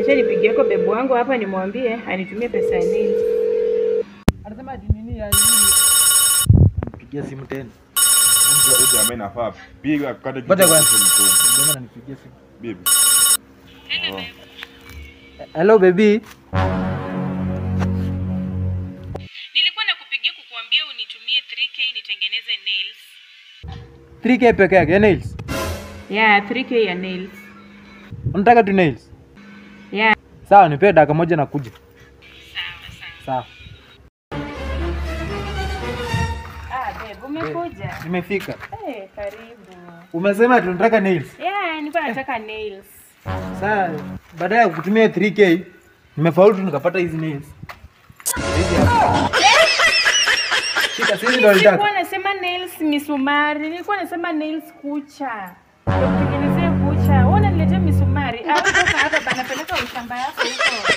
Acha nipigie kwa bebu wangu hapa nimwambie anitumie pesa ya nails. Anasema ati nini ya nini? Nipigie simu tena. Ndio jamaa inafaa piga kata kitu. Ngoja kwanza. Jamaa ananipigia simu. Baby. Hello baby. Nilikuwa nakupigia kukuambia unitumie 3k nitengeneze nails. 3k peke yake nails? Yeah, 3k ya nails. Unataka tu nails? Yeah. Sawa, nipe dakika moja na kuja. Sawa. Sawa. Babe, umekuja? Nimefika. Karibu. Umesema tunataka nails. Yeah, nilikuwa nataka nails. Sasa baada ya kutumia 3k nimefaulu tu nikapata hizi nails. Hizi hapa. Shika sisi ndio nitaka. Nilikuwa nasema nails misumari. Nilikuwa nasema nails kucha. Kutengenezea kucha. Wewe unaniletea misumari. Toka hapa bana, peleka ushamba yako huko.